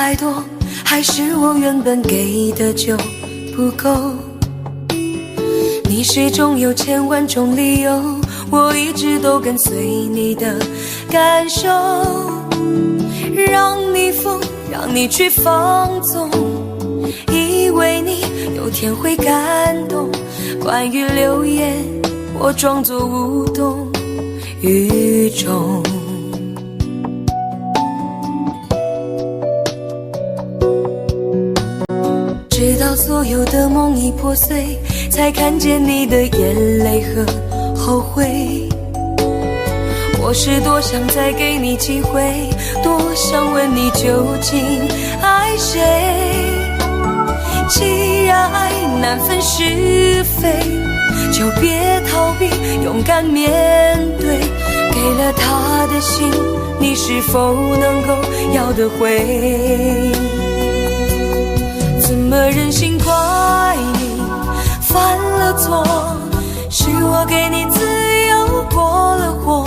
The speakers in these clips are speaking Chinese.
太多，还是我原本给的就不够？你始终有千万种理由，我一直都跟随你的感受，让你疯，让你去放纵，以为你有天会感动。关于流言，我装作无动于衷。直到所有的梦已破碎，才看见你的眼泪和后悔。我是多想再给你机会，多想问你究竟爱谁。既然爱难分是非，就别逃避，勇敢面对。给了他的心，你是否能够要得回？怎么忍心怪你犯了错？是我给你自由过了火，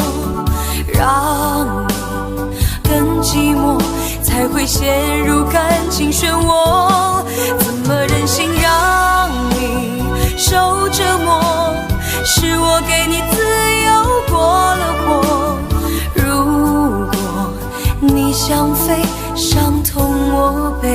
让你更寂寞，才会陷入感情漩涡。怎么忍心让你受折磨？是我给你自由过了火。如果你想飞，伤痛我背。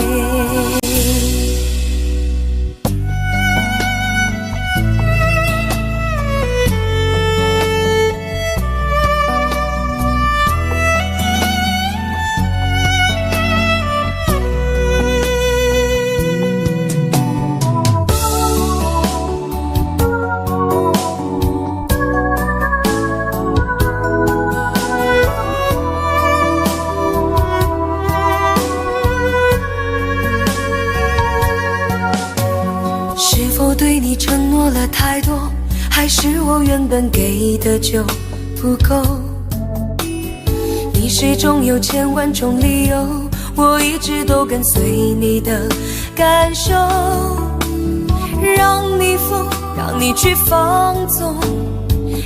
对你承诺了太多，还是我原本给的就不够？你始终有千万种理由，我一直都跟随你的感受，让你疯，让你去放纵，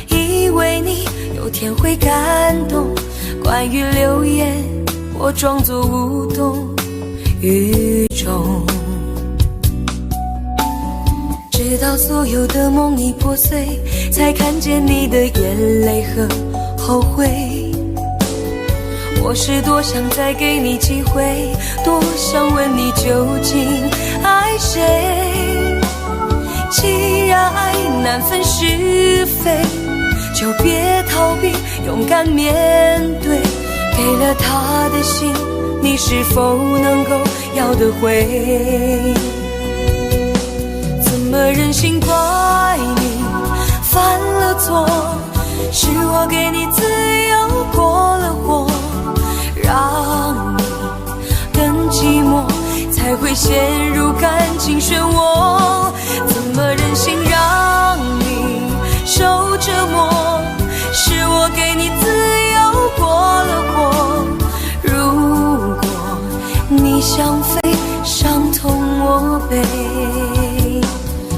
以为你有天会感动。关于流言，我装作无动于衷。直到所有的梦已破碎，才看见你的眼泪和后悔。我是多想再给你机会，多想问你究竟爱谁。既然爱难分是非，就别逃避，勇敢面对。给了他的心，你是否能够要得回？怎么忍心怪你犯了错？是我给你自由过了火，让你更寂寞，才会陷入感情漩涡。怎么忍心让你受折磨？是我给你自由过了火。如果你想飞，伤痛我背。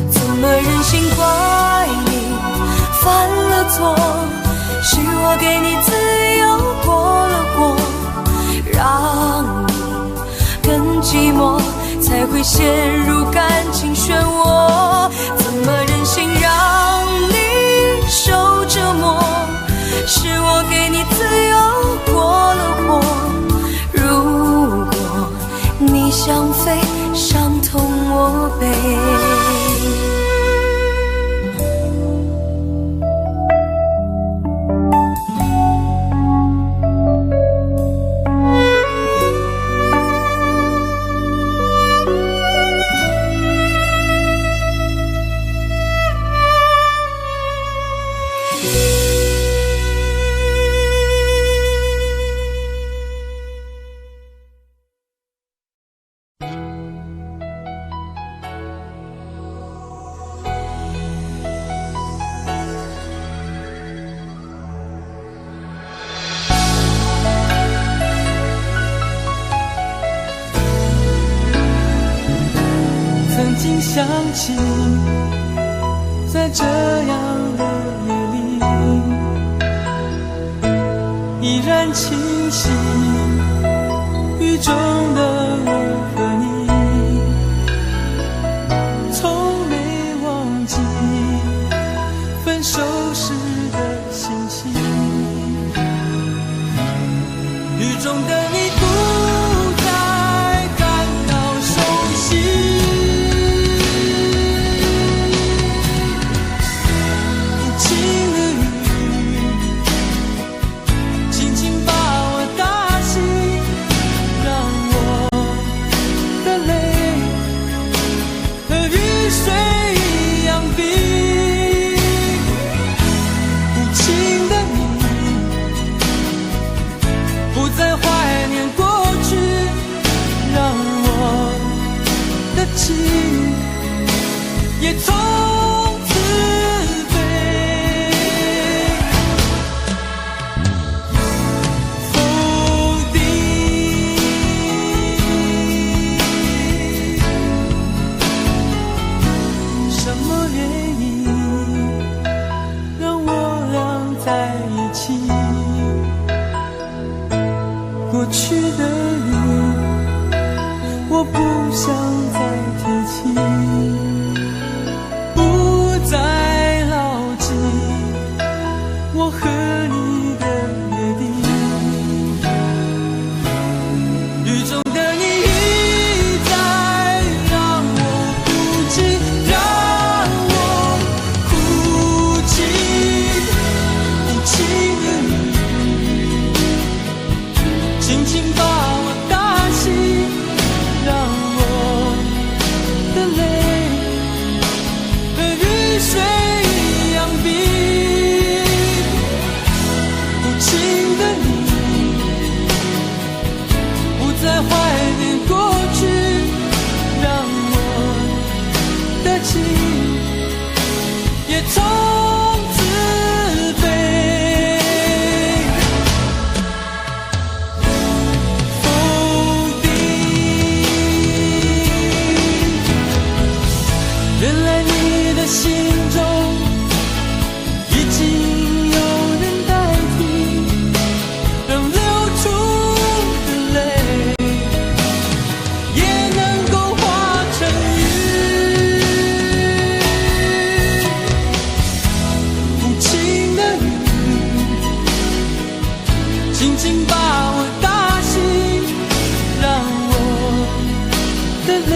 怎么忍心怪你犯了错？是我给你自由过了火，让你更寂寞，才会陷入感情漩涡。怎么忍心让你受折磨？是我给你自由过了火。如果你想飞，伤痛我背。想起在这样的夜里，依然清晰，与中的我和你，从没忘记分手时的心情。雨中的你不再感到熟悉，无情的雨轻轻把我打醒，让我的泪和雨水一样冰。无情的你不再怀念过去，让我的情也从此飞。否定什么原因让我俩在一起？过去的你，我不想再提起，不再牢记我和你的约定。雨中的你一再让我哭泣，让我哭泣，无情的你轻轻把我打醒，让我的泪和雨水一样冰。无情的你不再怀念过去，让我的情也从此飞。原来你的心中已经有人代替，让流出的泪也能够化成雨。无情的雨轻轻把我打醒，让我的泪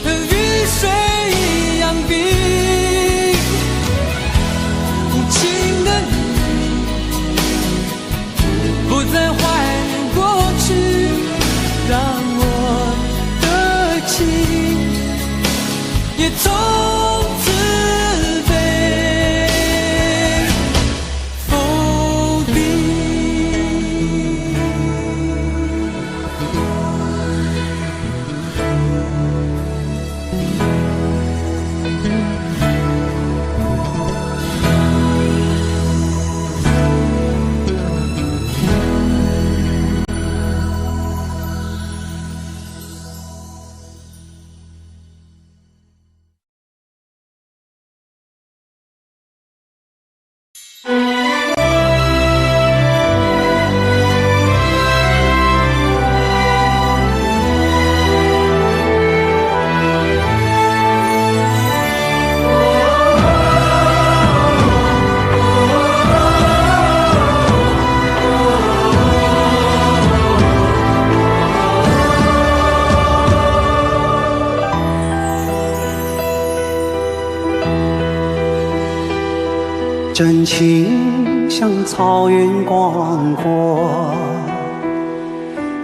和雨水一样冰。无情的你不再怀念过去，让我的情也从此飞。否定真情像草原广阔，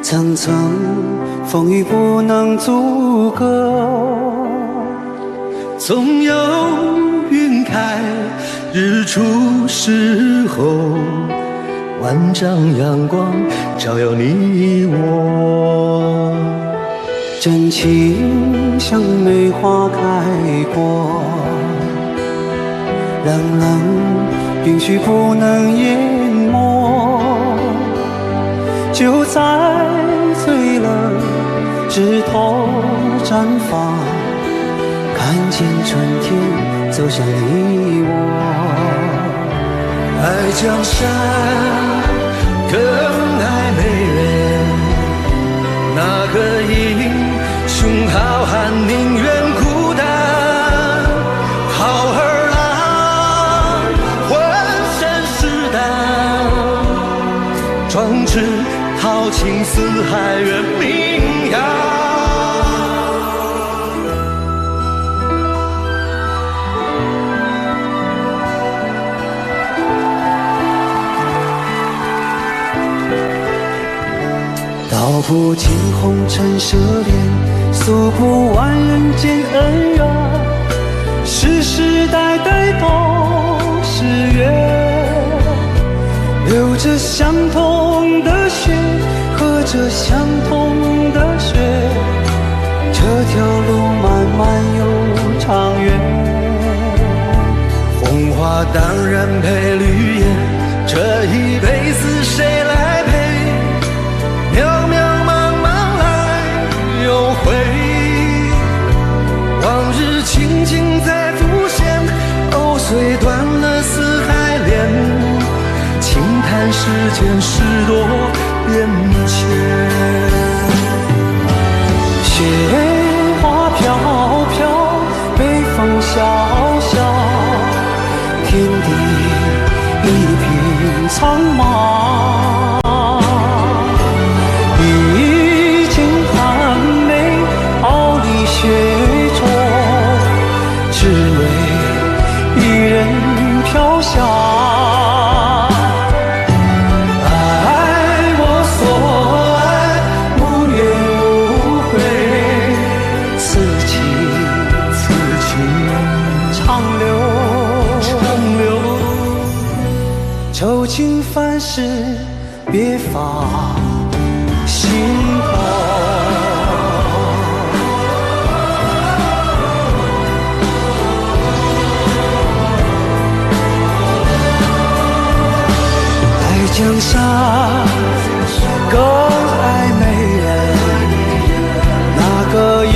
层层风雨不能阻隔。总有云开日出时候，万丈阳光照耀你我。真情像梅花开过，冷冷允许不能淹没，就在最冷枝头绽放，看见春天走向你我。爱江山更爱美人，那个英雄好汉宁愿孤单，好儿郎浑身是胆，壮志豪情四海远名扬。道不尽红尘奢恋，诉不完人间恩怨，世世代代都是缘，流着相同的血，喝着相同的水，这条路漫漫又长远。红花当然配绿叶，这一辈子谁来陪？渺渺茫茫来又回，往日情景再浮现，藕虽断了丝还连，轻叹世间事多变迁。雪花飘飘，北风萧萧，天地一片苍茫。雪中，只为一人飘香。爱我所爱，无怨无悔，此情长留。愁情烦事别放心头。江山更爱美人，那个英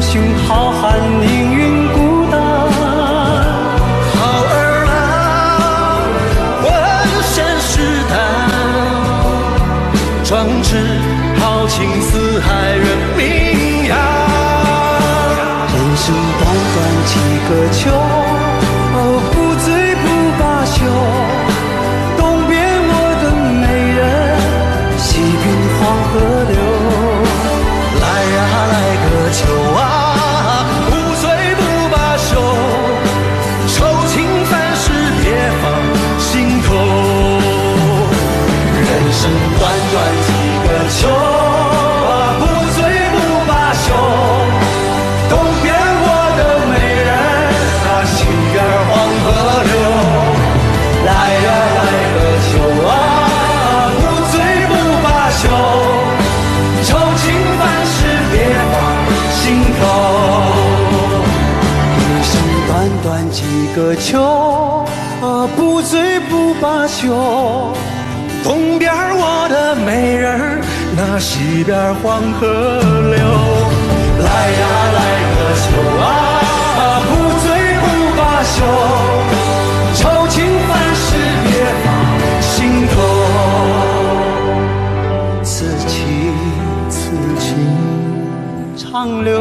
雄好汉宁愿孤单，好儿郎浑身是胆，壮志豪情四海远名扬。人生短短几个秋，不醉不罢休，黄河流，来呀来个秋啊，不醉不罢休，愁情烦事别放心头。人生短短几个秋啊，不醉不罢休，东边我的美人啊，西边黄河流，来呀来个秋啊，愁情烦事别放心头。人生短短几个秋，不醉不罢休，东边我的美人，那西边黄河流。来呀来个秋啊，不醉不罢休，愁情烦事别放心头。长留，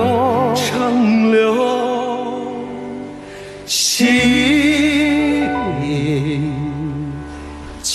心间。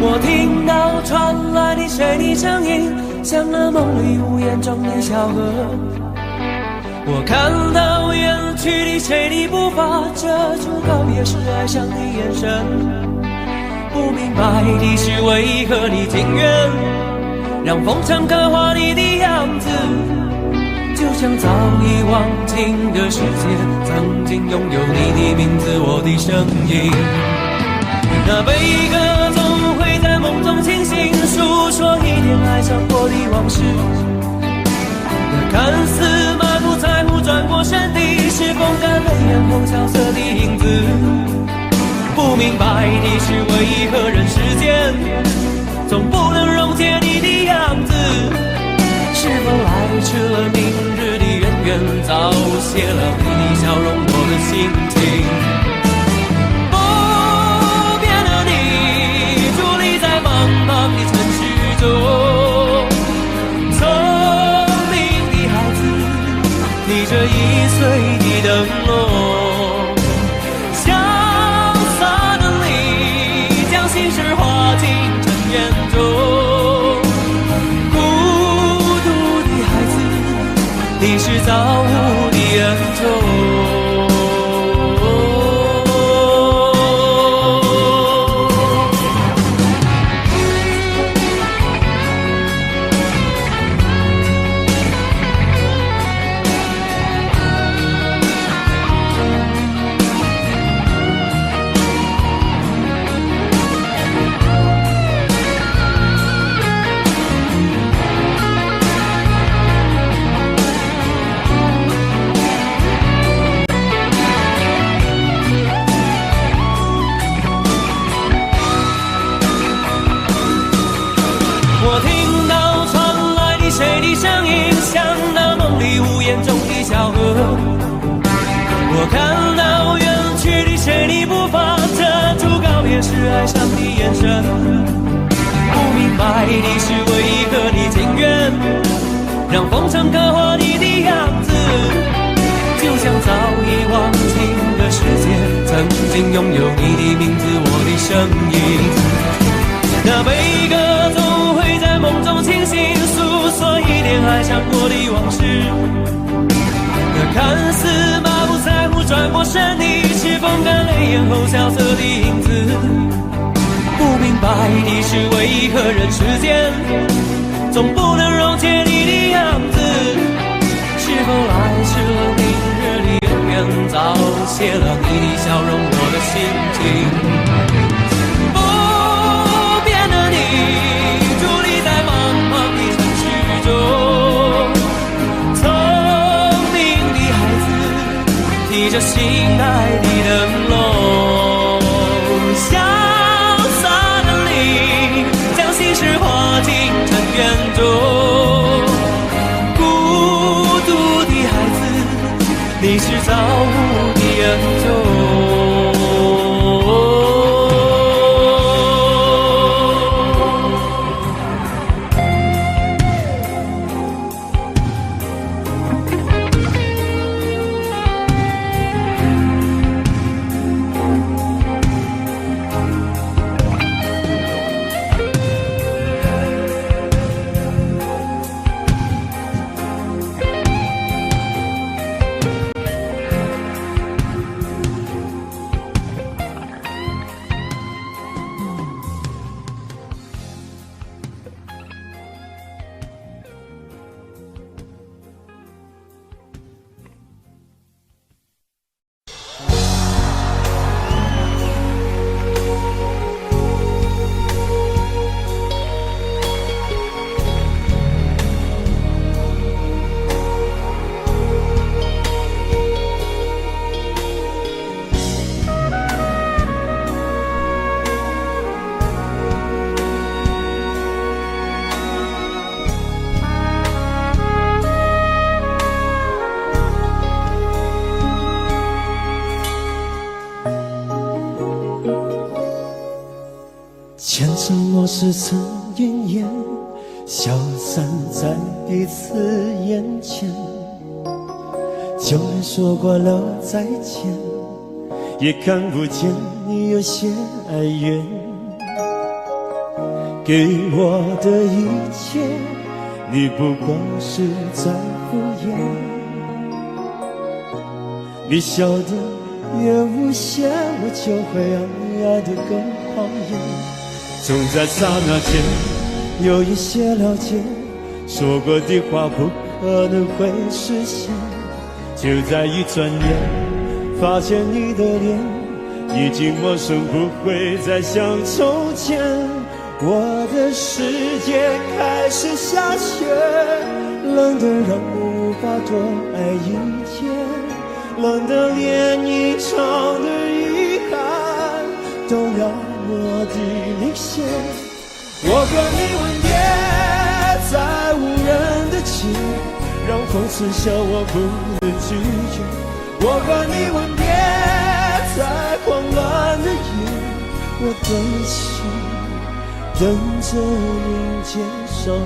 我听到传来你谁的声音，像那梦里无言中的小河。我看到远去的谁的步伐，遮住告别时哀伤的眼神。不明白的是为何你情愿让风尘刻画你的样子，就像早已忘情的世界曾经拥有你的名字，我的声音。那悲歌总会在梦中清醒，诉说一点爱上过的往事。那看似满不在乎转过身的，是风干泪眼后萧瑟的影子。不明白的是为何人世间总不能溶解你的样子。是否来迟了明日的渊源，早谢了你的笑容我的心情。不变的你伫立在茫茫的城市中，聪明的孩子逆着易碎的灯笼，潇洒的你将心事化进尘缘中。你是造物的恩宠。我听到传来的谁的声音，像那梦里屋檐中的小河。我看到远去的谁的步伐，遮住告别时哀伤的眼神。不明白的是为何你情愿让风尘刻画你的样子，就像早已忘情的世界曾经拥有你的名字，我的声音。那悲歌总会在梦中清醒，诉说一点爱上过的往事。那看似满不在乎转过身的，是风干泪眼后萧瑟的影子。不明白的是为何人世间总不能溶解你的样子。是否来迟了明日的渊源，早谢了你的笑容我的心情。提着心爱的灯笼，潇洒的你将心事化进尘缘中。孤独的孩子，你是造物的恩宠。前尘往事曾云烟，消散在彼此眼前。旧人说过了再见，也看不见你有些哀怨。给我的一切，你不过是在敷衍。你笑得越无邪，我就会爱得更狂野。总在刹那间有一些了解，说过的话不可能会实现。就在一转眼，发现你的脸已经陌生，不会再像从前。我的世界开始下雪，冷得让我无法多爱一天，冷得连一场的遗憾都要抹地明显。我和你吻别在无人的街，让风刺笑我不能拒绝。我和你吻别在慌乱的夜，我的心等着迎接伤悲。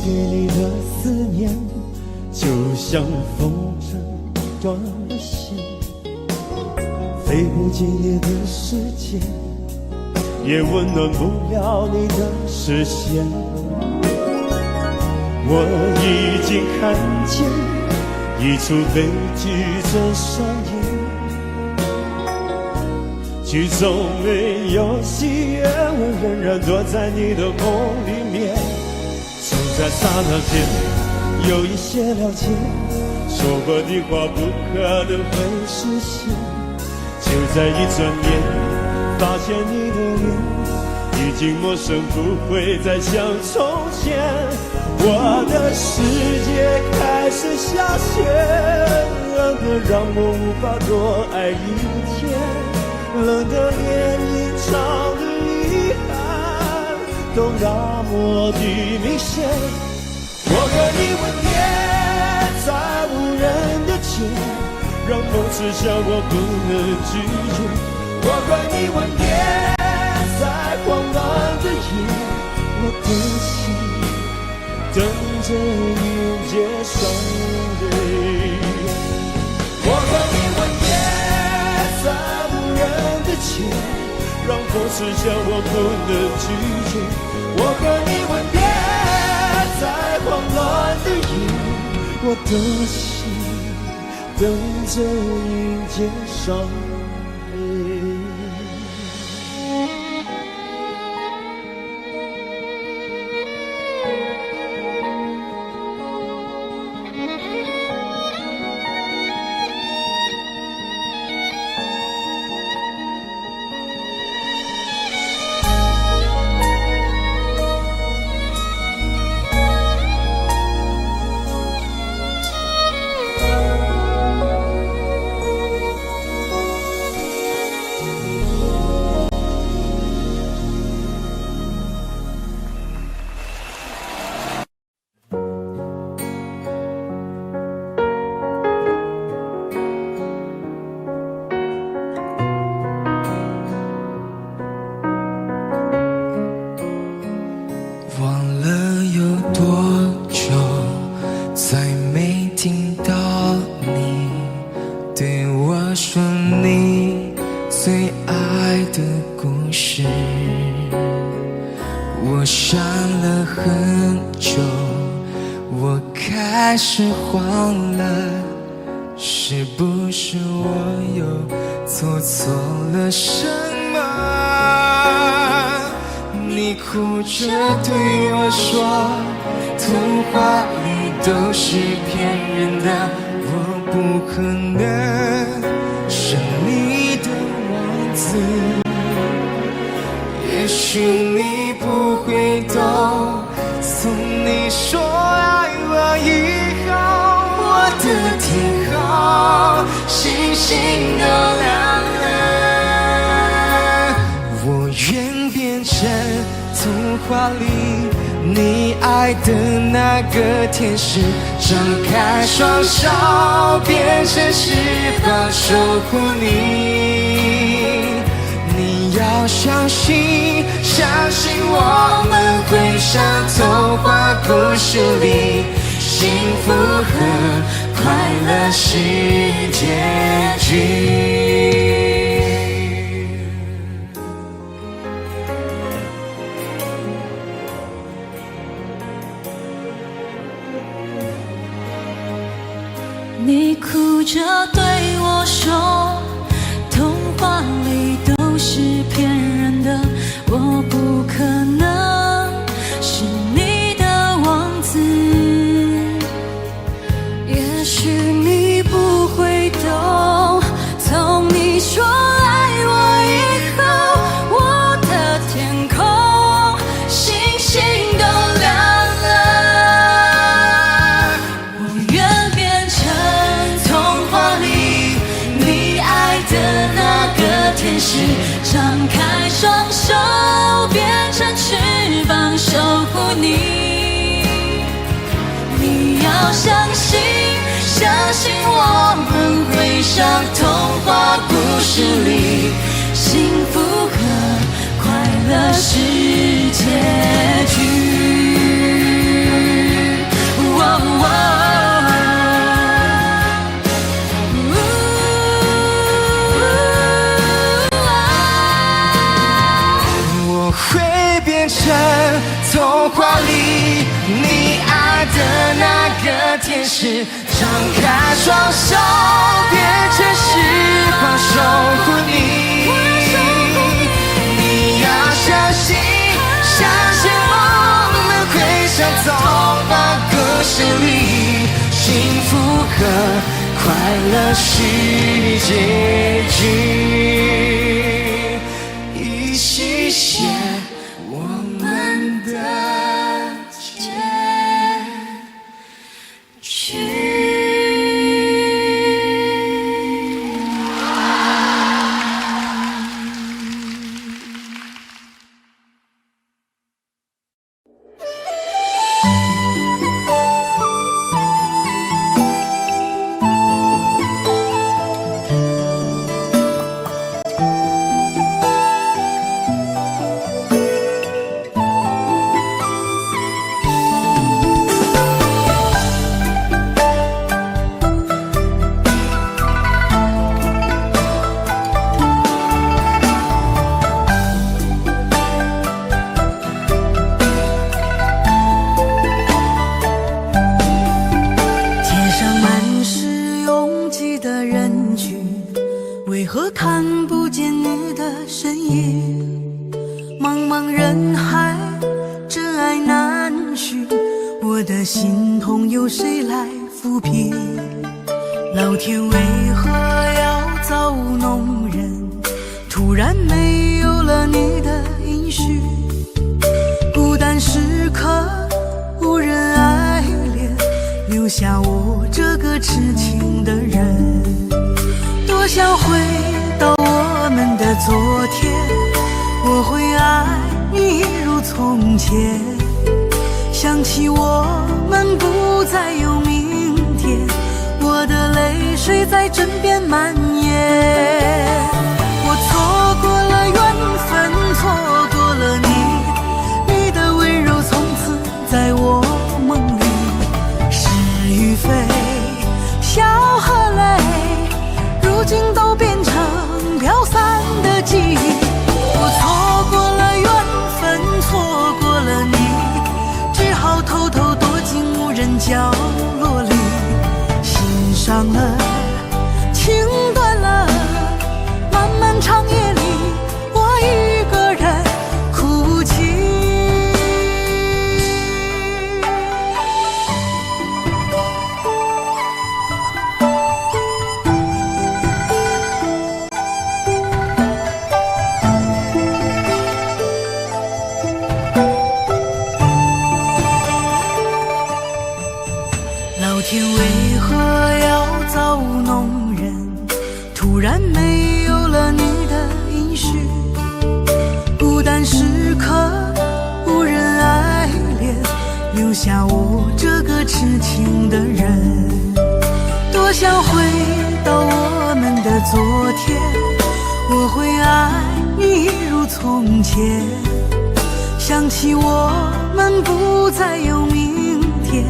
给你的思念，就像风筝断了线，飞不进你的世界，也温暖不了你的视线。我已经看见一出悲剧正上演，剧中没有喜悦，我仍然躲在你的梦里面。就在刹那间有一些了解，说过的话不可能会实现。就在一转眼发现你的脸已经陌生，不会再像从前。我的世界开始下雪，冷得让我无法多爱一天，冷得连一场的遗憾都那么的明显。我和你吻别在无人的街，让梦刺笑我不能拒绝。我和你吻别在慌乱的夜，我的心等着迎接伤悲。我和你吻别在无人的街，让风刺笑我不能拒绝。我和你吻别在慌乱的夜，我的心等着迎接伤悲。我想了很久，我开始慌了，是不是我又做错了什么？你哭着对我说，童话里都是骗人的，我不可能是你的王子。也许你不会懂，从你说爱我以后，我的天空星星都亮了。我愿变成童话里你爱的那个天使，张开双手，变成翅膀守护你。你要相信，相信我们会像童话故事里，幸福和快乐是结局。你哭着对我说，童话里都是骗人的，我不可能是你的王子。也许你不会懂，从你说爱我以后，我的天空星星都亮了。我愿变成童话里你爱的那个天使，张开双手变成翅膀守护你。你要相信，相信我们会像童话故事里，幸福和快乐是结局。我会变成童话里你爱的那个天使，张开双手变成翅膀守护你。你要相信，相信我们会像童话故事里，幸福和快乐是结局。一起写我们的结局。为何看不见你的身影？茫茫人海，真爱难寻，我的心痛由谁来抚平？老天为何要造物弄人？突然没有了你的音讯，孤单时刻无人爱怜，留下我这个痴情的人。多想回到我们的昨天，我会爱你一如从前。想起我们不再有明天，我的泪水在枕边蔓延。我错过了缘分，错过了你，你的温柔从此在我梦里。是与非，笑和泪，如今都变成飘散的记忆。我错过了缘分，错过了你，只好偷偷躲进无人角落里。心伤了，情断了，漫漫长夜里，我一个人哭泣。老天为何要造物弄人？突然没有了你的音讯，孤单时刻无人爱怜，留下我这个痴情的人。多想回到我们的昨天，我会爱你一如从前。想起我们不再有明天，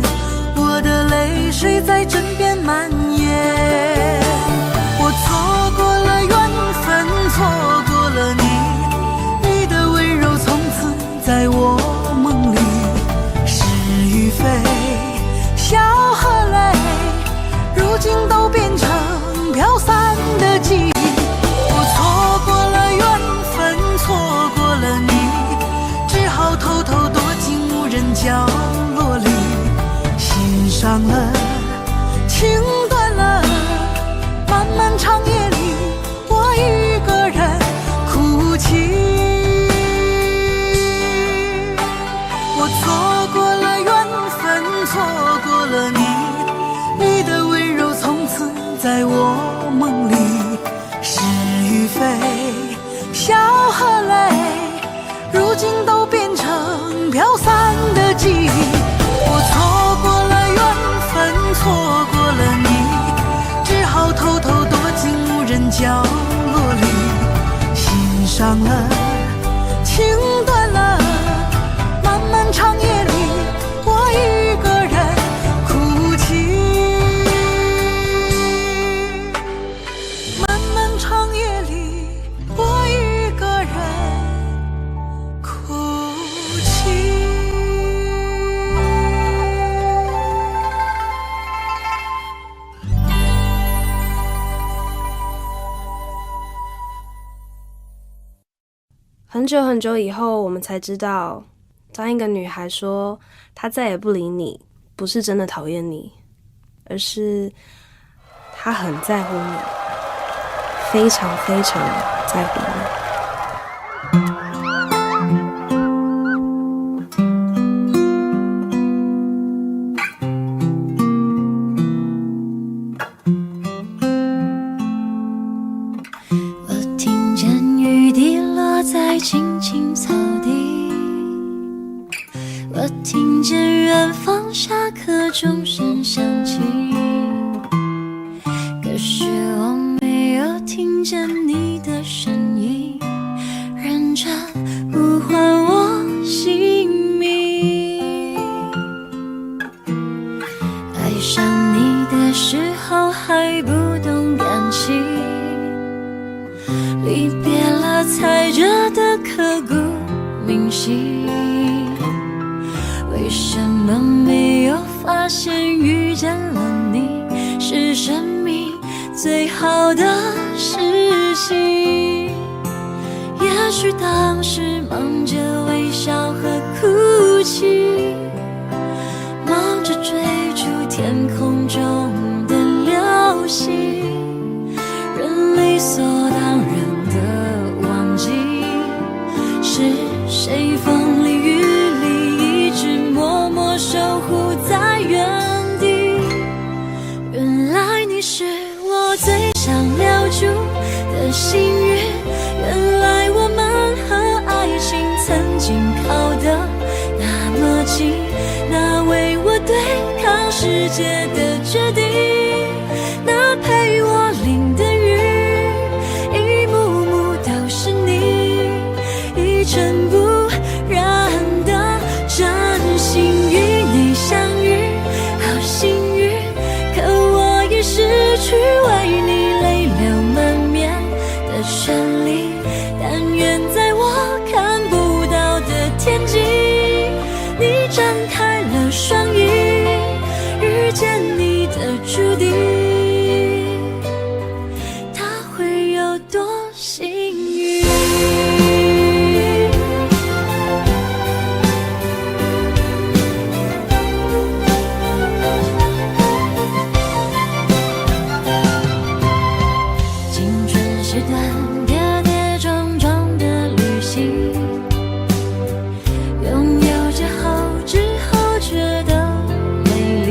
我的泪水在枕边蔓延。我错过了缘分，错过了你，你的温柔从此在我梦里。是与非，笑和泪，如今都变成飘散的记忆。我错过了缘分，错过了你，只好偷偷躲进无人角落里，心伤了，情断了，漫漫长夜里，我一个人哭泣。我错过了缘分，错过了你，你的温柔从此在我梦里。是与非，笑和泪，如今都变成飘散的记忆。我错过了缘分，错过了你，只好偷偷躲进无人角落里，心伤了，情断了，漫漫长夜里，我一个人哭泣。漫漫长夜里，我一个人哭泣。很久很久以后，我们才知道，当一个女孩说她再也不理你，不是真的讨厌你，而是她很在乎你，非常非常在乎你。我听见雨滴落在青青草地，我听见远方下课钟声响起，可是我没有听见你的声音，认真呼唤我姓名。爱上你的时候还不懂感情，离别了才觉得刻骨铭心。为什么没有发现遇见了你是生命最好的事情？也许当时忙着微笑和哭泣，忙着追逐天空中的流星，人理所当然的忘记是谁风里雨里一直默默守护在原地。原来你是我最想留住的幸运，原来我们和爱情曾经靠得那么近，那为我对抗世界的决定，那陪我淋的雨，一幕幕都是你，一尘不染的真心与你相遇，好幸运，可我已失去为你泪流满面的权利。但愿在我看不到的天际，你张开了双翼，遇见你的注定，他会有多幸运？青春是段跌跌撞撞的旅行，拥有之后觉得美丽，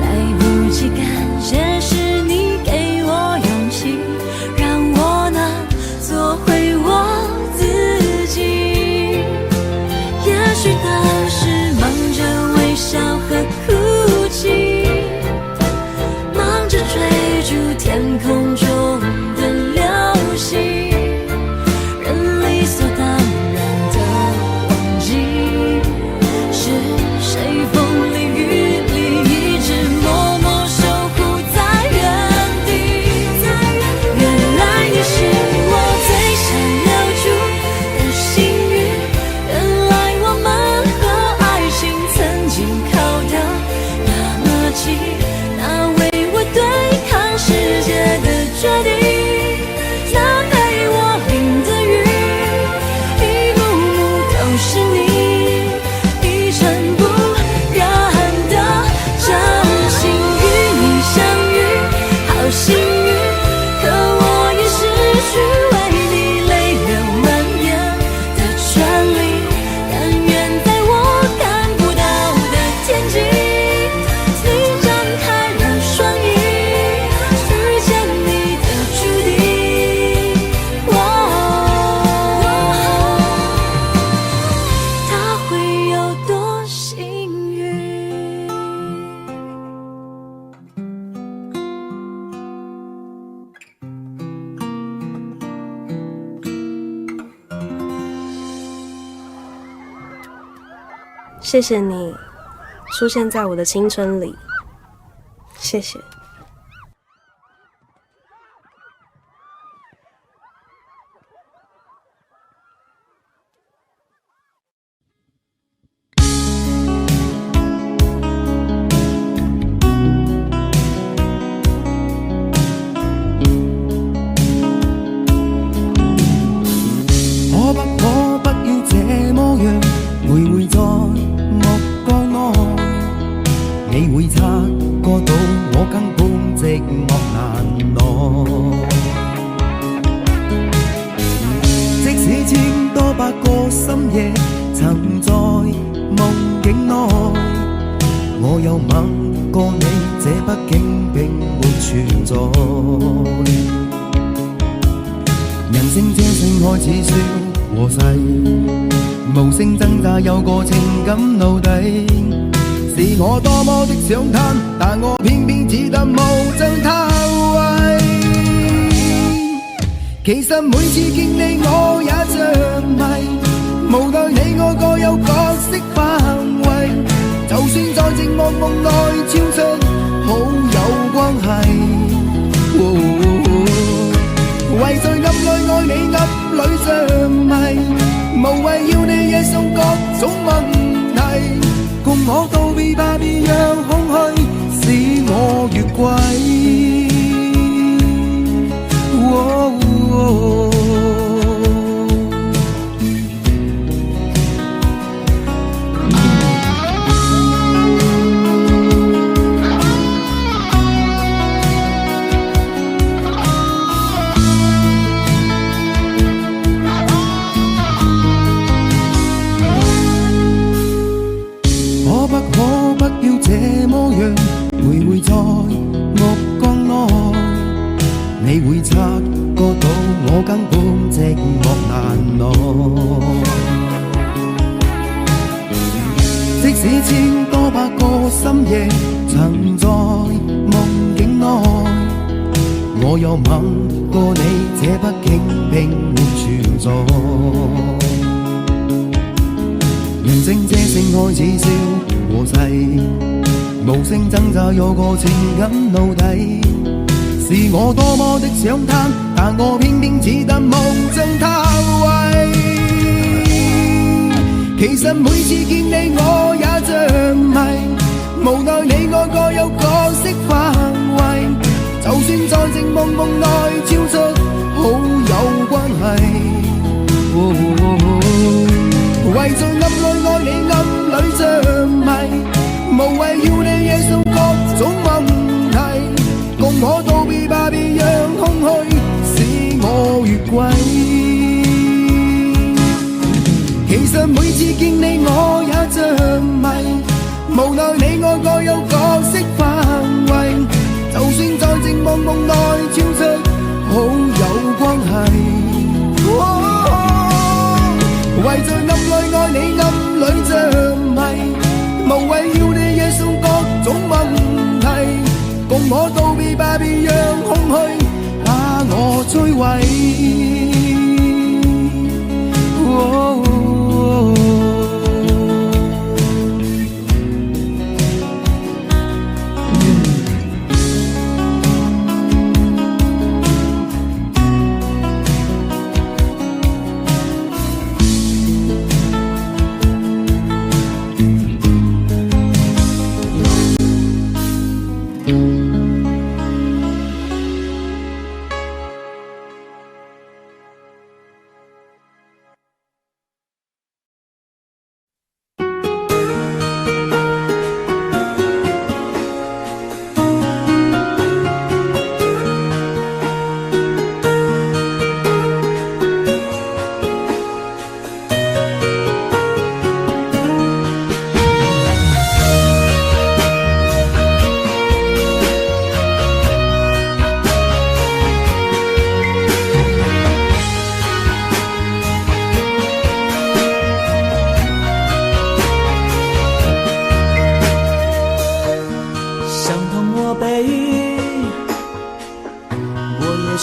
来不及感谢是你给我勇气，让我能做回我自己。也许当时忙着微笑和哭泣，忙着追逐天空中决定，那陪我淋的雨，一幕幕都是你，一尘不染的真心与你相遇，好幸运，可我已失去为你泪流满面的权利，但愿在我看不到的天际，你张开了双翼，遇见你的注定。他会有多幸运？谢谢你出现在我的青春里，谢谢。可不要这麼樣，徘徊在目光內，你會察覺到我根本寂寞難耐。即使千多百個深夜曾在夢境內，我有吻過你，這畢竟並沒存在。人生這聲開始說和逝，無聲掙扎有個情感奴隸，是我多麼的想貪，但我偏偏只得無盡偷慰。其實每次見你我也着迷，無奈你我各有角色範圍，就算在寂寞夢內超出好友關係。為在暗裏愛你暗裏着迷，無謂要你惹上各種問題，共我道別吧，別讓空虛使我越軌。可不要這麼樣，徘徊在目光內，你會察覺到我根本寂寞難耐。即使千多百個深夜曾在夢境內，我有吻過你，這畢竟並沒存在。人聲這聲開始笑和逝，無聲掙扎有個情感奴隸，是我多麼的想貪，但我偏偏只得無盡偷慰。其實每次見你我也着迷，無奈你我各有角色範圍，就算在寂寞夢內超出好友關係。為在暗裏愛你暗裏着迷，無謂要你惹上各種問題，共我道別吧，別讓空虛使我越軌。其實每次見你我也着迷，無奈你我各有角色範圍，就算在寂寞夢內超出好友關係。為在暗裏愛你暗裏着迷，無謂要你惹上各種問題，共我道別吧，別讓空虛把我摧毀。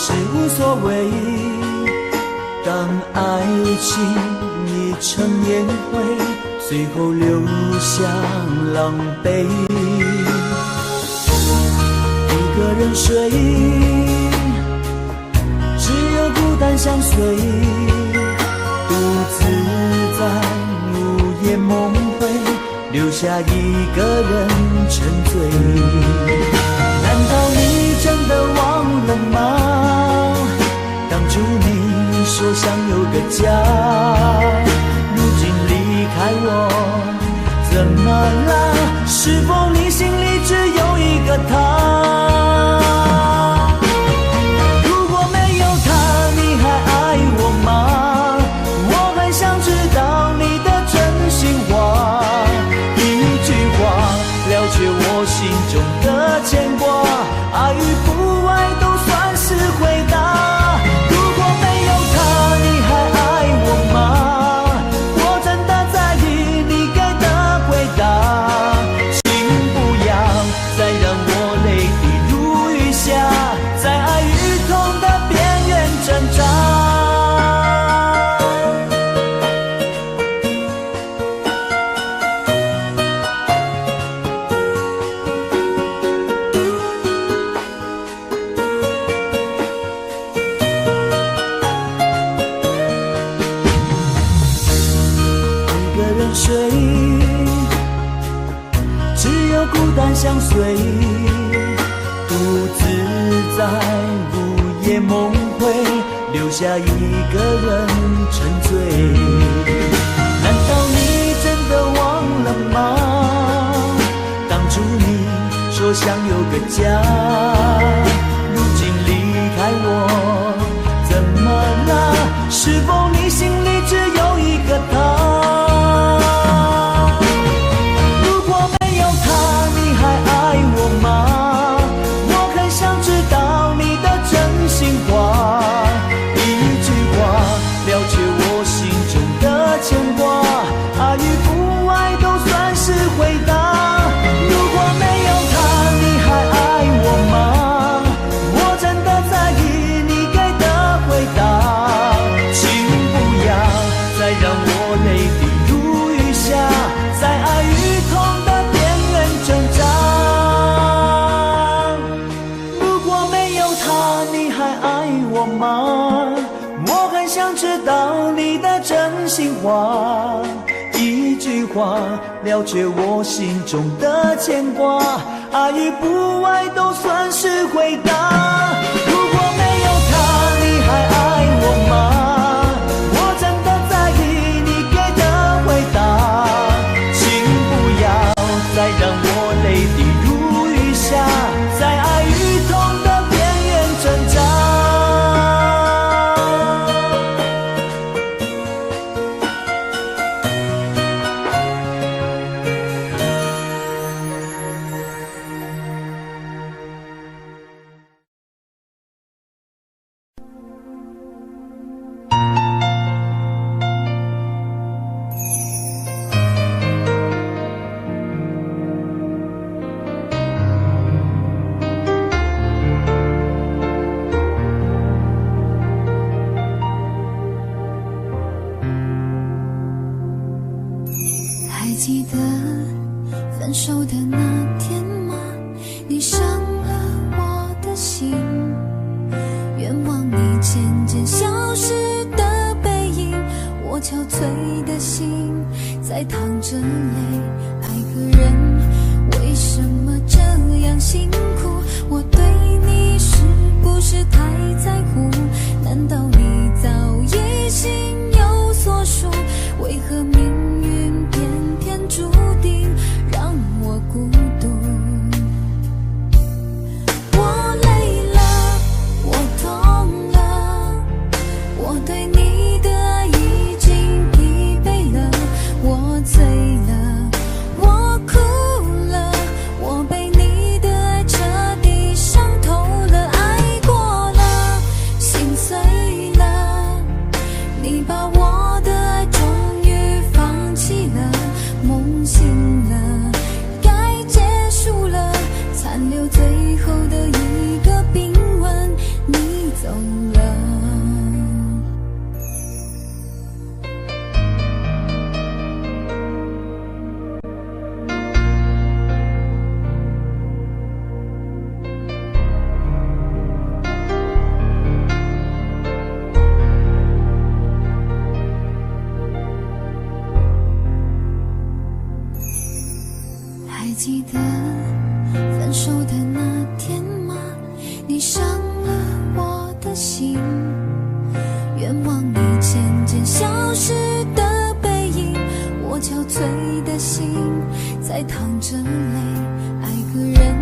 是无所谓。当爱情已成烟灰，最后留下狼狈。一个人睡，只有孤单相随，独自在午夜梦回，留下一个人沉醉。难道你真的忘了吗？当初你说想有个家，如今离开我，怎么了？是否你心里只有一个他？如果没有他，你还爱我吗？我很想知道你的真心话，一句话了却我心中的牵挂，爱与不爱都算是回答。如果没有他，你还爱我吗？我真的在意你给的回答，请不要再让我泪滴如雨下，在爱与痛的边缘挣扎。睡，只有孤单相随，独自在午夜梦回，留下一个人沉醉。难道你真的忘了吗？当初你说想有个家，如今离开我，怎么了？是否你心里只有一个他？话一句话了却我心中的牵挂，爱与不爱都算是回答。如果没有他，你还爱我吗？我真的在意你给的回答，请不要再让我泪滴如雨下，在爱与痛的边缘挣扎。记得分手的那天吗？你伤了我的心，愿望你渐渐消失的背影，我憔悴的心在淌着泪。爱个人为什么这样辛苦？我对你是不是太在乎？难道你早已心有所属？为何命运偏偏注定让我孤独？我累了，我痛了，我对你的爱已经疲惫了，我醉了，我哭了，我被你的爱彻底伤记得分手的那天吗？你伤了我的心，愿望你渐渐消失的背影，我憔悴的心在淌着泪。爱个人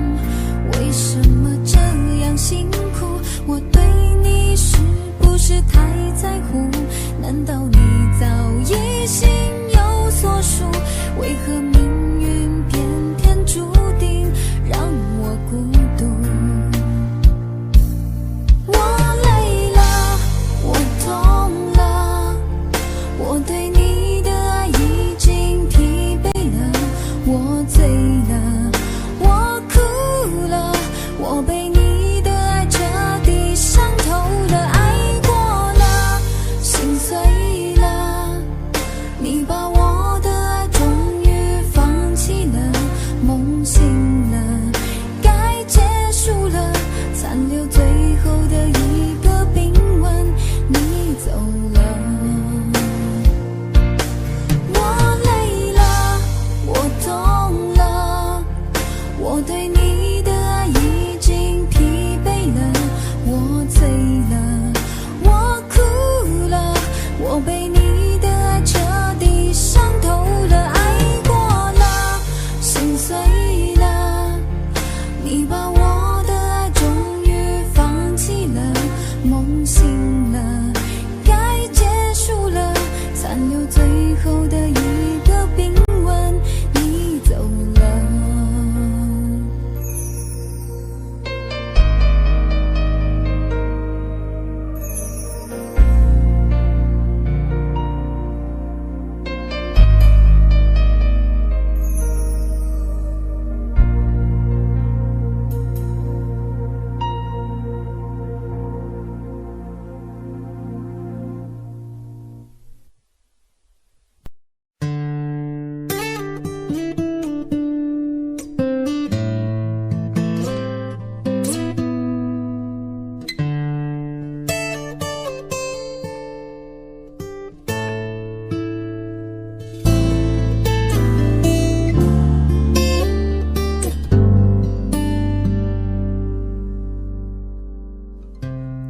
为什么这样辛苦？我对你是不是太在乎？难道你早已心有所属？为何命运偏偏注定让我孤独？我累了，我痛了，我对你的爱已经疲惫了，我醉了，我哭了，我被你的爱彻底伤透了，爱过了，心碎了，你把我的爱终于放弃了，梦醒了，该结束了，残留最后的一个冰吻，你走了。我累了，我痛了，我对你的爱已经疲惫了，我醉了，我哭了，我被你的爱彻底伤透了，爱过了，心碎了，你把我的爱终于放弃了，梦醒了，该结束了，残留最后的一个冰吻，你走了。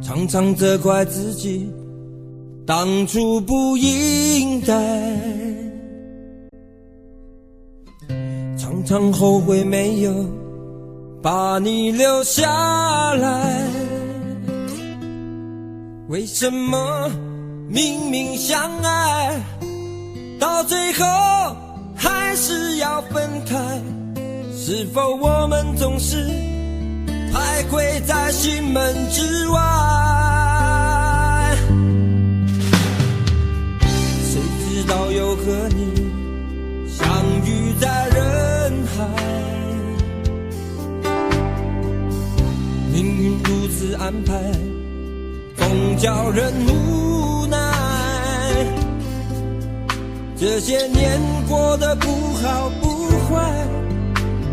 常常责怪自己当初不应该，常常后悔没有把你留下来。为什么明明相爱，到最后还是要分开？是否我们总是徘徊在心门之外？谁知道又和你相遇在人海，命运如此安排，总叫人无奈。这些年过得不好不坏，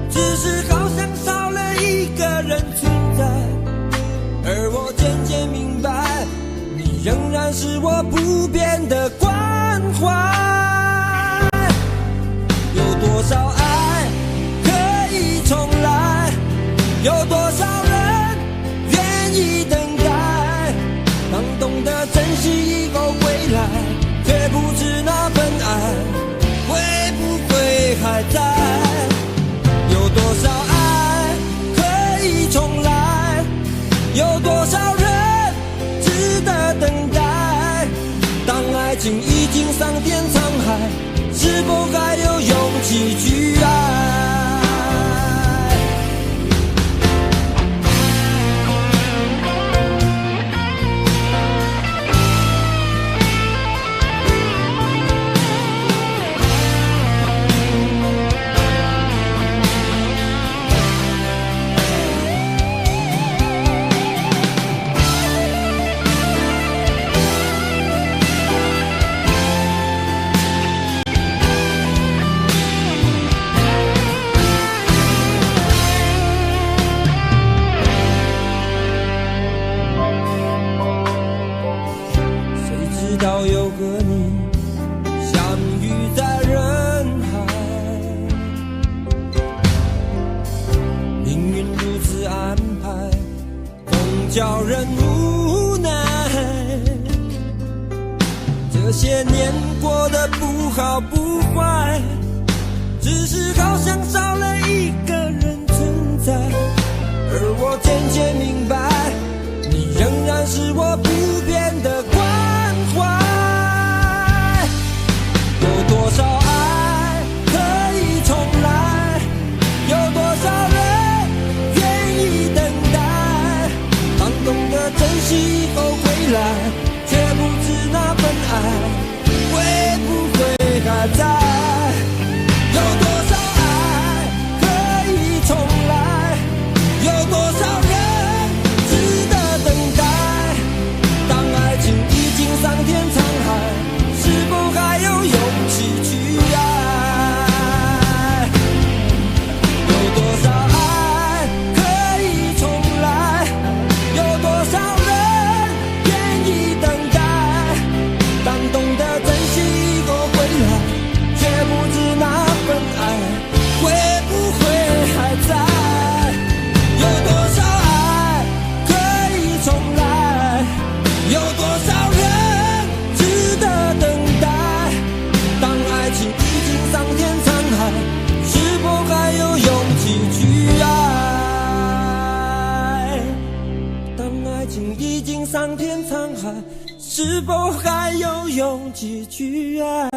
只是好像少了一个人存在，而我渐渐明白，你仍然是我不变的关怀。有多少爱可以重来，有多少人愿意等待，当懂得珍惜以后归来，却不知那份爱会不会还在。有多少爱可以重来，有多少人值得等待，当爱情已经上天才这些年过得不好不坏，只是好像少了一个人存在。而我渐渐明白，你仍然是我不变的关怀。有多少爱可以重来，有多少人愿意等待，当懂得珍惜以后回来，却不知那份爱会不会还在。有多少爱可以重来，有多少人值得等待，当爱情已经桑田沧海，是否还有勇气去爱？有多少爱可以重来，有多少人愿意等待，当懂得珍惜以后回来，却不知那份爱会不会还在。有多少爱可以重来，有多少人值得等待，当爱情已经桑田沧海，是否还有勇气去爱？当爱情已经桑田沧海，是否还有勇气去爱？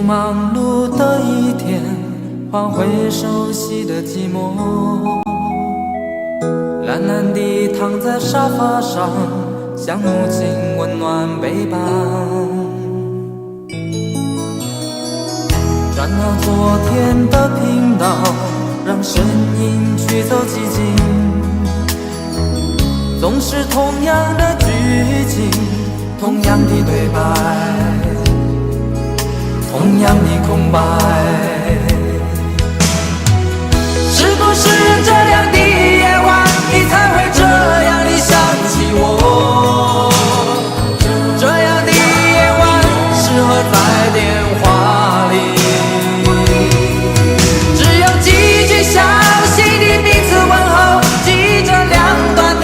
忙碌的一天，换回熟悉的寂寞。懒懒地躺在沙发上，像母亲温暖背膀。转到昨天的频道，让声音驱走寂静。总是同样的剧情，同样的对白，同样的空白。是不是这样的夜晚，你才会这样地想起我？这样的夜晚适合在电话里，只有几句小心的彼此问候，记着两端的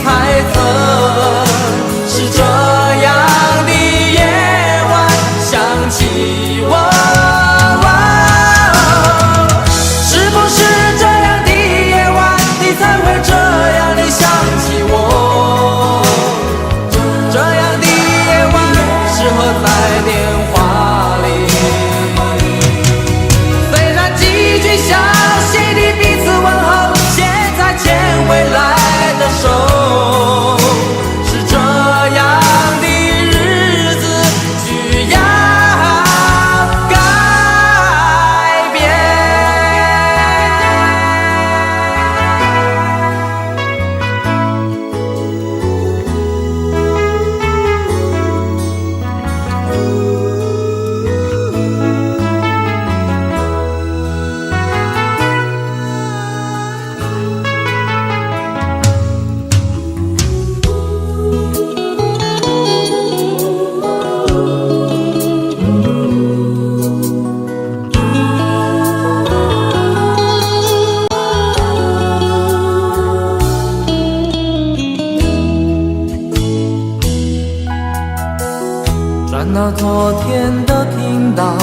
猜测。是这样的夜晚想起我。转到昨天的频道，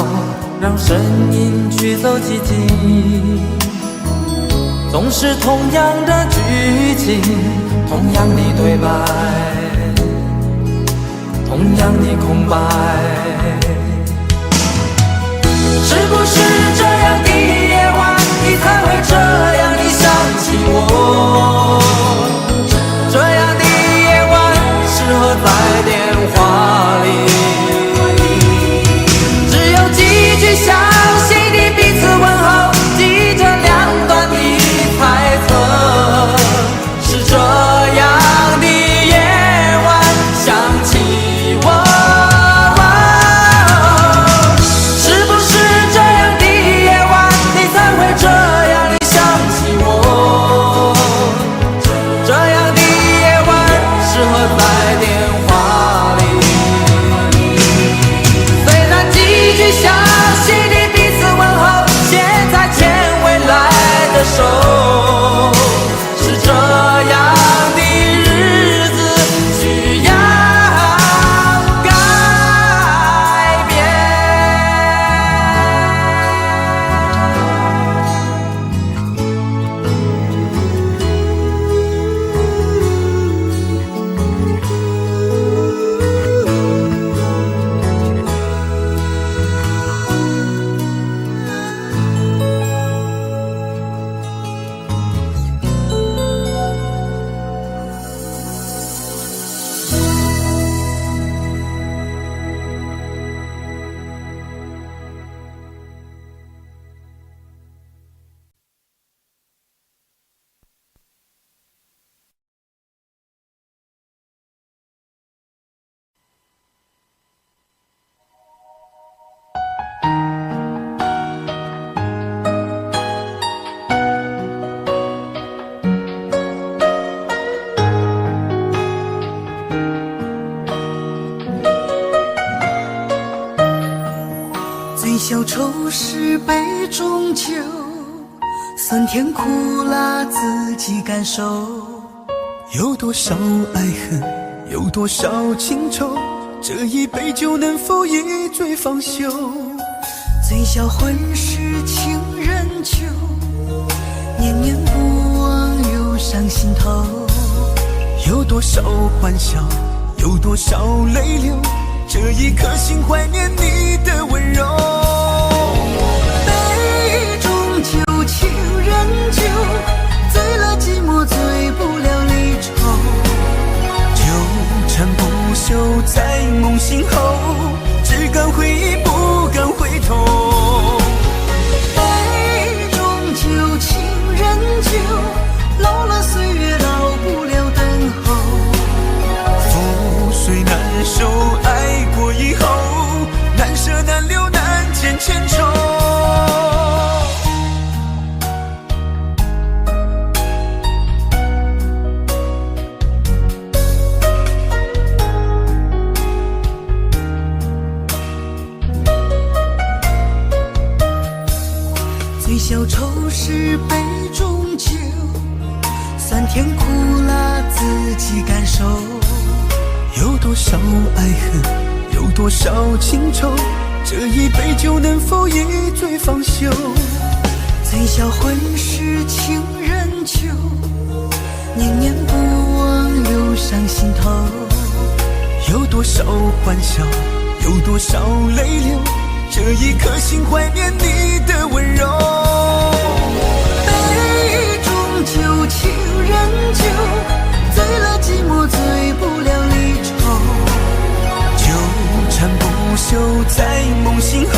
让声音驱走寂静。总是同样的剧情，同样的对白，同样的空白。是不是这样的夜晚，你才会这样地想起我？这样的夜晚适合在电话里，小心地彼此问候，记着两端的猜测。是这样的夜晚想起我。是不是这样的夜晚，你才会这样地想起我？这样的夜晚适合在电话里，虽然几句小手，是这样的日子需要改变。小丑是杯中酒，酸甜苦辣自己感受。有多少爱恨，有多少情愁，这一杯酒能否一醉方休？醉销魂是情人酒，念念不忘忧伤心头。有多少欢笑，有多少泪流，这一颗心怀念你的温柔。醉消愁是杯中酒，酸甜苦辣自己感受。有多少爱恨，有多少情愁，这一杯酒能否一醉方休？醉消魂是情人酒，念念不忘忧伤心头。有多少欢笑，有多少泪流，这一颗心怀念你的温柔。杯中酒，情人酒，醉了寂寞，醉不了离愁。纠缠不休在梦醒后，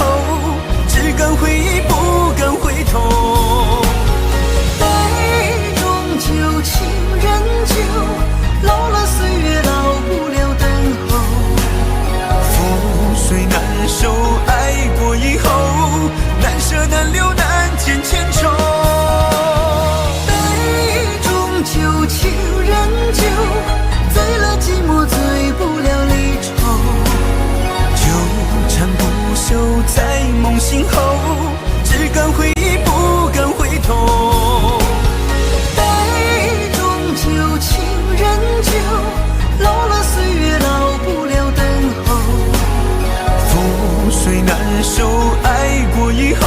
只敢回忆不敢回头。杯中酒，情人酒，老了岁月老不了等候。覆水难收，爱过以后，难舍难留难解千愁。杯中酒，情人酒，醉了寂寞，醉不了离愁。纠缠不休在梦醒后，只敢回忆不敢回头。杯中酒，情人酒，老了岁月老不了等候。覆水难收，爱过以后，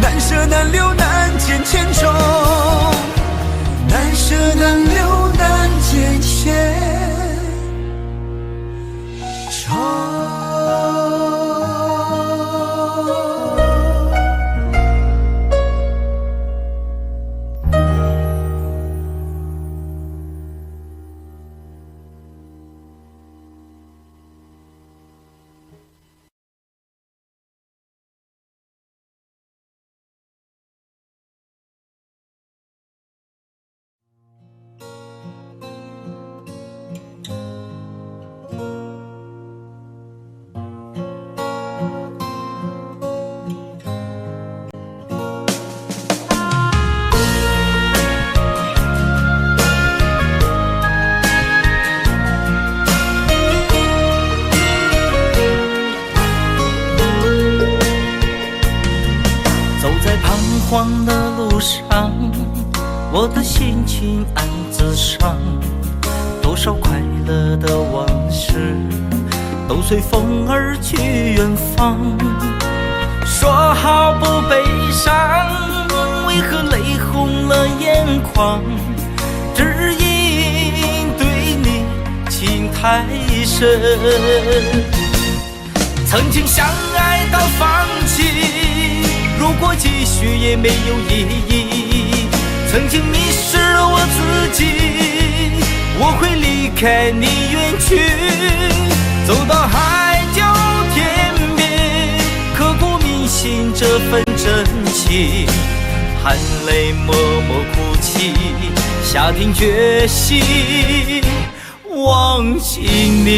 难舍难留难解千愁。难舍难留难解千愁。慌的路上，我的心情暗自伤，多少快乐的往事都随风而去远方。说好不悲伤，为何泪红了眼眶？只因对你情太深，曾经相爱到放弃，如果继续也没有意义。曾经迷失了我自己，我会离开你远去，走到海角天边，刻骨铭心这份真情，含泪默默哭泣，下定决心忘记你。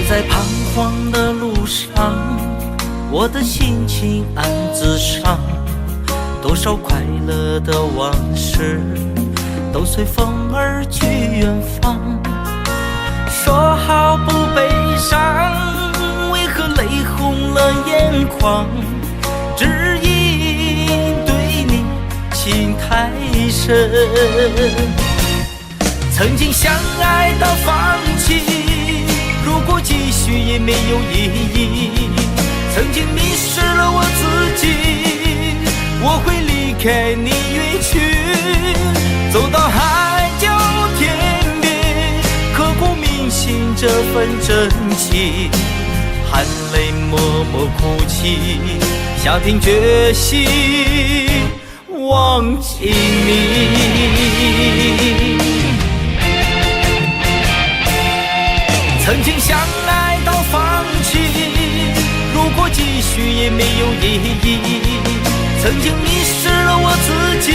在彷徨的路上，我的心情暗自伤，多少快乐的往事都随风而去远方。说好不悲伤，为何泪红了眼眶？只因对你情太深，曾经相爱到放弃，如果继续也没有意义。曾经迷失了我自己，我会离开你远去，走到海角天边，刻骨铭心这份真情，含泪默默哭泣，下定决心忘记你。曾经相爱到放弃，如果继续也没有意义。曾经迷失了我自己，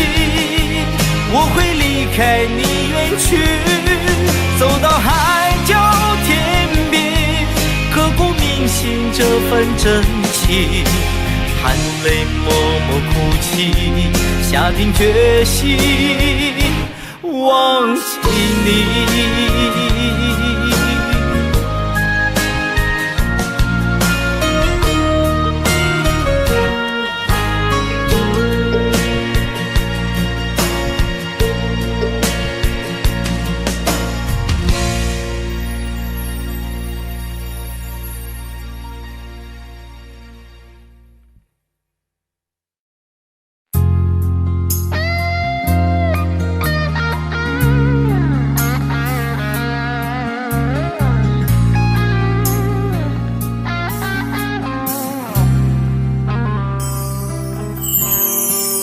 我会离开你远去，走到海角天边，刻骨铭心这份真情，含泪默默哭泣，下定决心忘记你。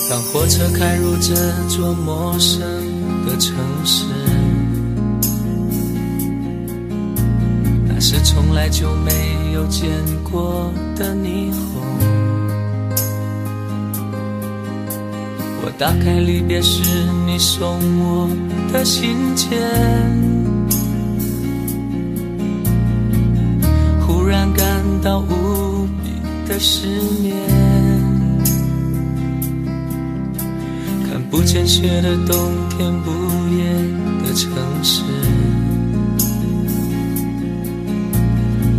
当火车开入这座陌生的城市，那是从来就没有见过的霓虹。我打开离别时你送我的信件，忽然感到无比的失眠。不见雪的冬天，不夜的城市，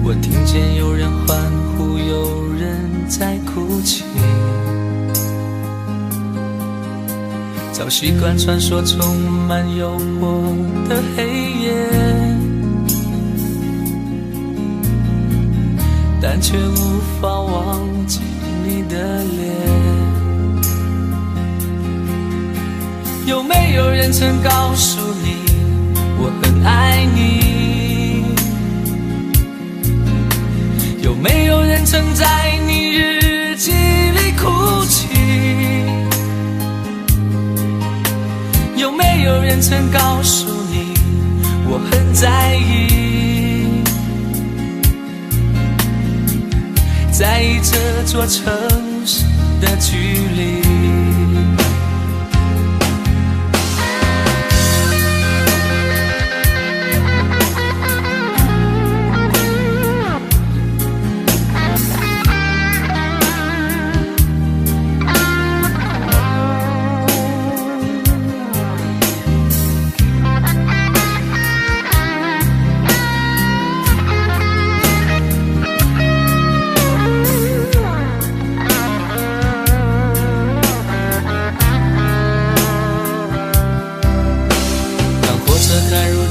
我听见有人欢呼，有人在哭泣。早习惯穿梭充满诱惑的黑夜，但却无法忘记你的脸。有没有人曾告诉你我很爱你？有没有人曾在你日记里哭泣？有没有人曾告诉你我很在意？在意这座城市的距离。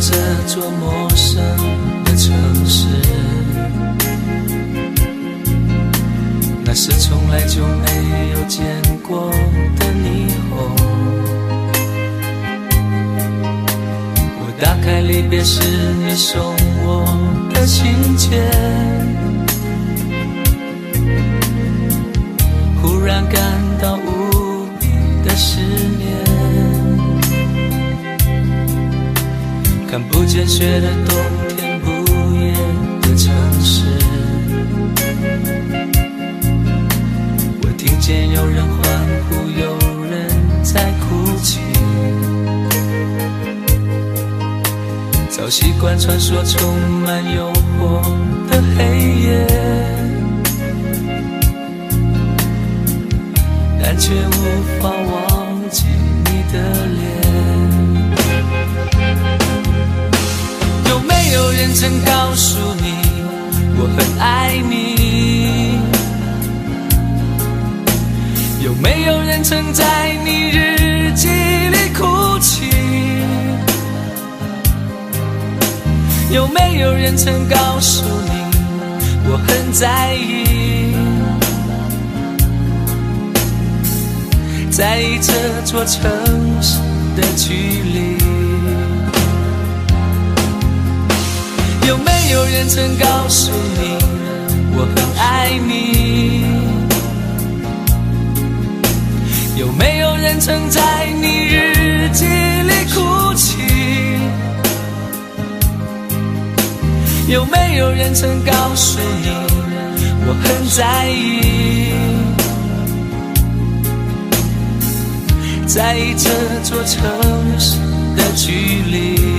这座陌生的城市，那是从来就没有见过的霓虹。我打开离别时你送我的信件，忽然感到无比的失眠。看不见雪的冬天，不夜的城市，我听见有人欢呼，有人在哭泣。早习惯穿梭充满诱惑的黑夜，但却无法忘记你的脸。有没有人曾告诉你我很爱你？有没有人曾在你日记里哭泣？有没有人曾告诉你我很在意？在意这座城市的距离。有没有人曾告诉你我很爱你？有没有人曾在你日记里哭泣？有没有人曾告诉你我很在意？在这座城市的距离。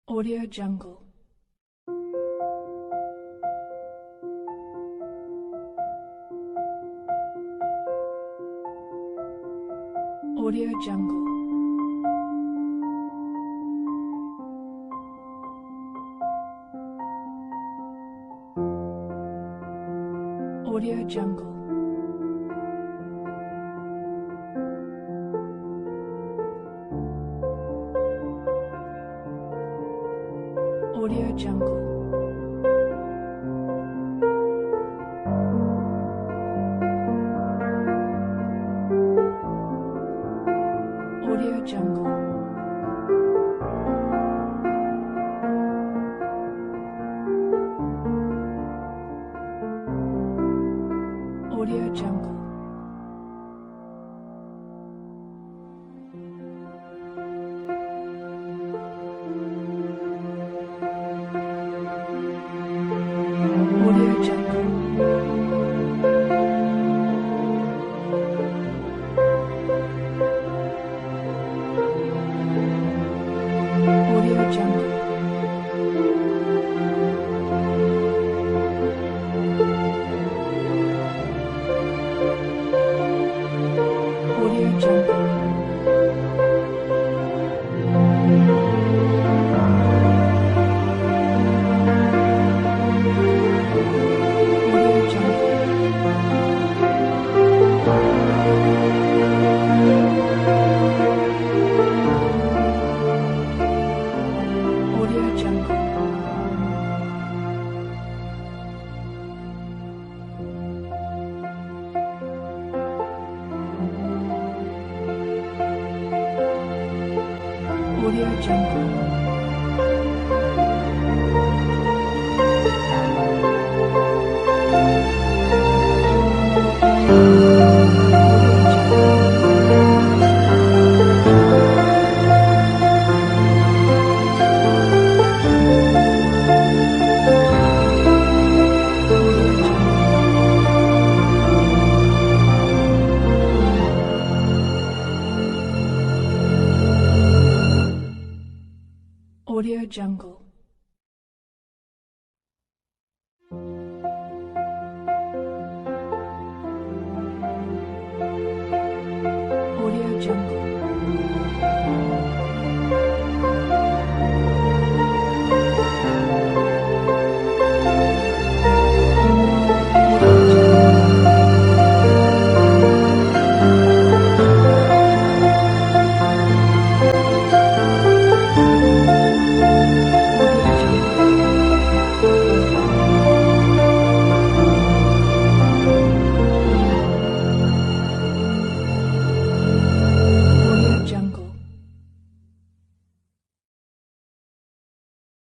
Audio Jungle. Audio Jungle. Audio Jungle. Audio Jungle. Audio Jungle. Audio Jungle. Audio Jungle. Audio Jungle. Audio Jungle. Audio Jungle. Audio Jungle. Audio Jungle.